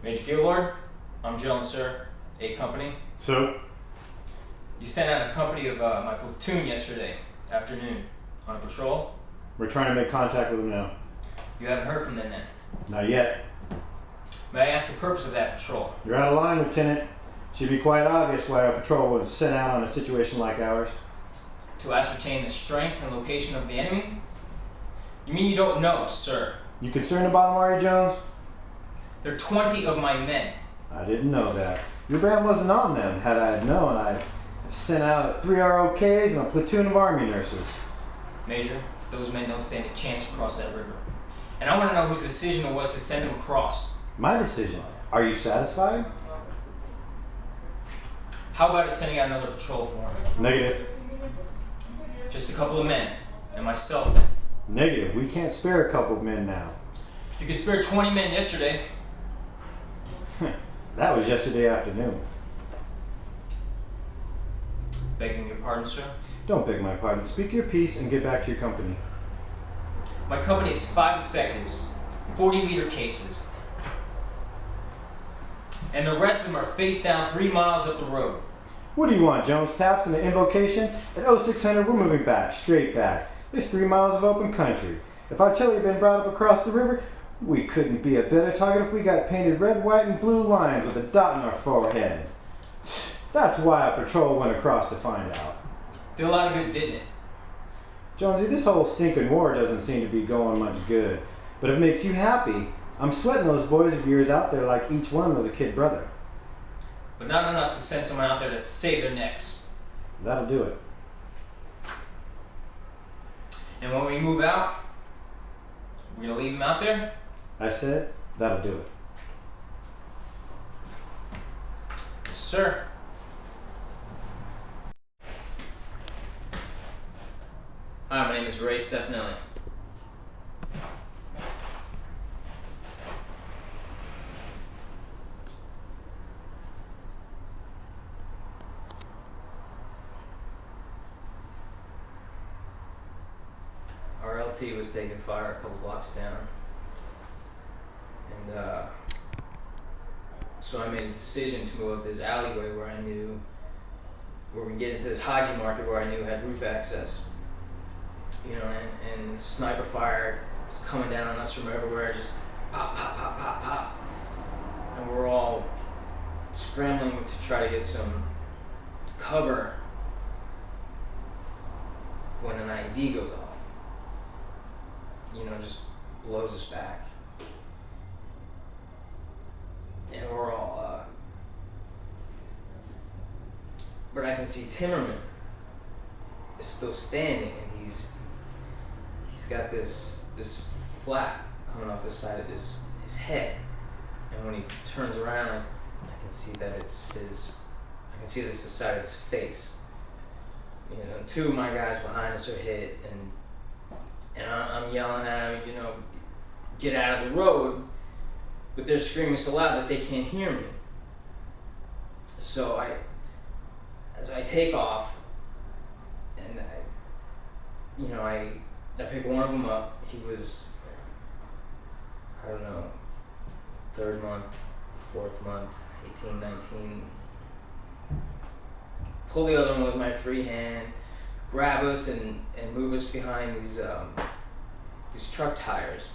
Major Gaylord, I'm Jones, sir. A company. So? You sent out a company of my platoon yesterday afternoon on a patrol. We're trying to make contact with them now. You haven't heard from them then? Not yet. May I ask the purpose of that patrol? You're out of line, Lieutenant. Should be quite obvious why our patrol was sent out on a situation like ours. To ascertain the strength and location of the enemy? You mean you don't know, sir? You concerned about them, are you, Jones? There are 20 of my men. I didn't know that. Your brand wasn't on them. Had I known, I'd have sent out 3 ROKs and a platoon of army nurses. Major, those men don't stand a chance to cross that river. And I want to know whose decision it was to send them across. My decision. Are you satisfied? How about it sending out another patrol for them? Negative. Just a couple of men, and myself. Negative. We can't spare a couple of men now. You could spare 20 men yesterday. That was yesterday afternoon. Begging your pardon, sir? Don't beg my pardon. Speak your piece and get back to your company. My company has 5 effectives, 40-liter cases. And the rest of them are face down 3 miles up the road. What do you want, Jones? Taps and an invocation? At 0600, we're moving back, straight back. There's 3 miles of open country. If artillery had been brought up across the river, we couldn't be a better target if we got painted red, white, and blue lines with a dot in our forehead. That's why our patrol went across to find out. Did a lot of good, didn't it? Jonesy, this whole stinking war doesn't seem to be going much good. But if it makes you happy, I'm sweating those boys of yours out there like each one was a kid brother. But not enough to send someone out there to save their necks. That'll do it. And when we move out, we're going to leave them out there? I said, that'll do it. Sir. Hi, my name is Ray Stefanelli. Our LT was taking fire a couple blocks down. And so I made a decision to move up this alleyway where we can get into this Haji market where I knew had roof access. You know, and sniper fire was coming down on us from everywhere, just pop, pop, pop, pop, pop. And we're all scrambling to try to get some cover when an IED goes off. You know, just blows us back. And we're all, but I can see Timmerman is still standing, and he's got this flap coming off the side of his head, and when he turns around, I can see that it's his. I can see this the side of his face. You know, 2 of my guys behind us are hit, and I'm yelling at him, you know, get out of the road, but they're screaming so loud that they can't hear me. So as I take off, and I pick one of them up. He was, I don't know, 3rd month, 4th month, 18, 19. Pull the other one with my free hand, grab us and move us behind these truck tires.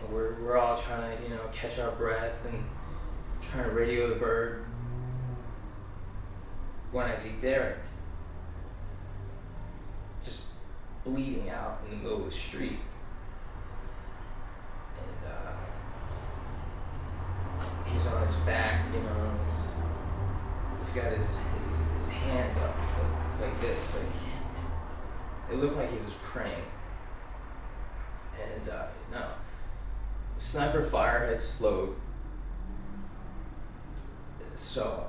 And we're all trying to, catch our breath and trying to radio the bird. When I see Derek just bleeding out in the middle of the street. And he's on his back, he's got his hands up like this. It looked like he was praying. And sniper fire had slowed. So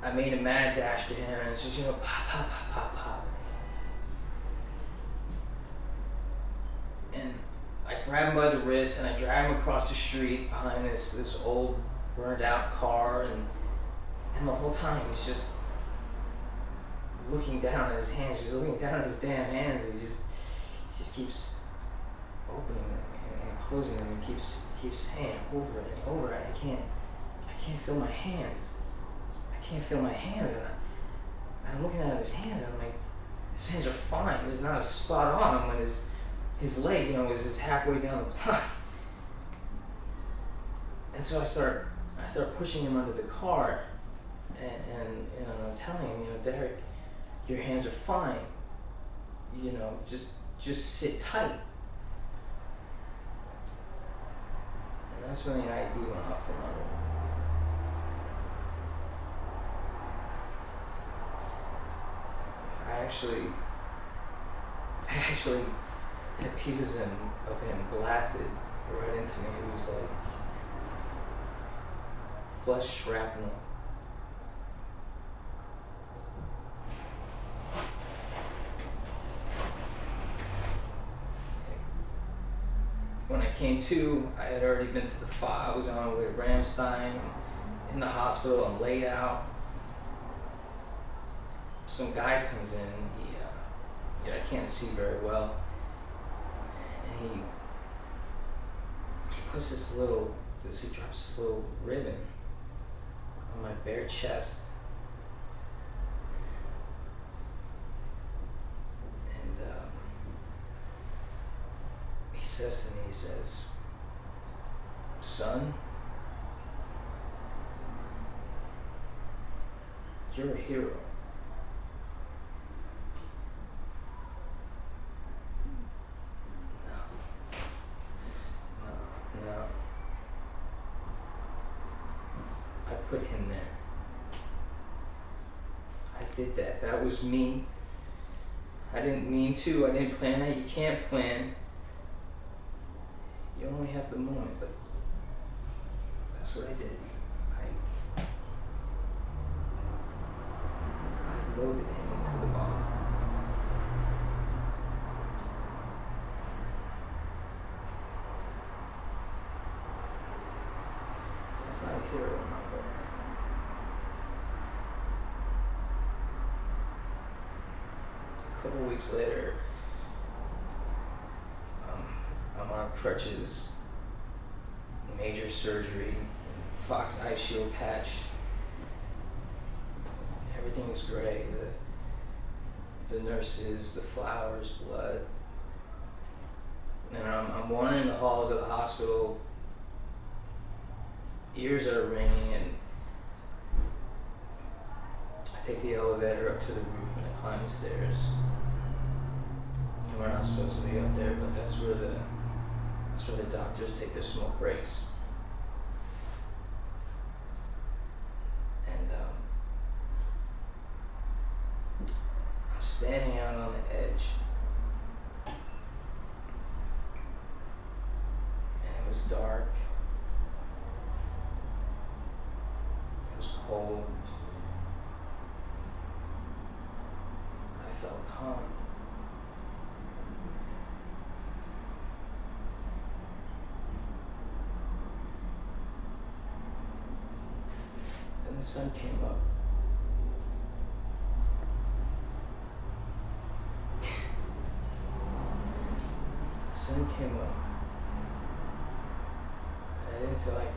I made a mad dash to him, and it's just, pop, pop, pop, pop, pop. And I grab him by the wrist, and I drag him across the street behind this old, burned out car, and the whole time he's just looking down at his hands. He's looking down at his damn hands. He just keeps opening them and closing them. He keeps saying over and over. I can't feel my hands. I can't feel my hands, and I'm looking at his hands, and I'm like, his hands are fine. There's not a spot on him when his leg, is just halfway down the block. And so I start pushing him under the car, and I'm telling him, Derek, your hands are fine. Just sit tight. And that's when the ID went off from under him. I actually had pieces of him blasted right into me. It was like flesh shrapnel. When I came to, I had already been to the I was on my way to Ramstein, in the hospital. I'm laid out. Some guy comes in. I can't see very well, and he puts he drops this little ribbon on my bare chest, and he says to me, son, you're a hero. No. I put him there. I did that. That was me. I didn't mean to. I didn't plan that. You can't plan. You only have the moment, but that's what I did. I loaded him into the bomb. That's not a hero in my book. A couple weeks later, I'm on crutches, major surgery, Fox eye shield patch. Everything is gray. The nurses, the flowers, blood. And I'm wandering the halls of the hospital. Ears are ringing, and I take the elevator up to the roof and I climb the stairs. And we're not supposed to be up there, but that's where the doctors take their smoke breaks. And I'm standing out on the edge, and it was dark. It was cold. I felt calm. Then the sun came up. The sun came up. And I didn't feel like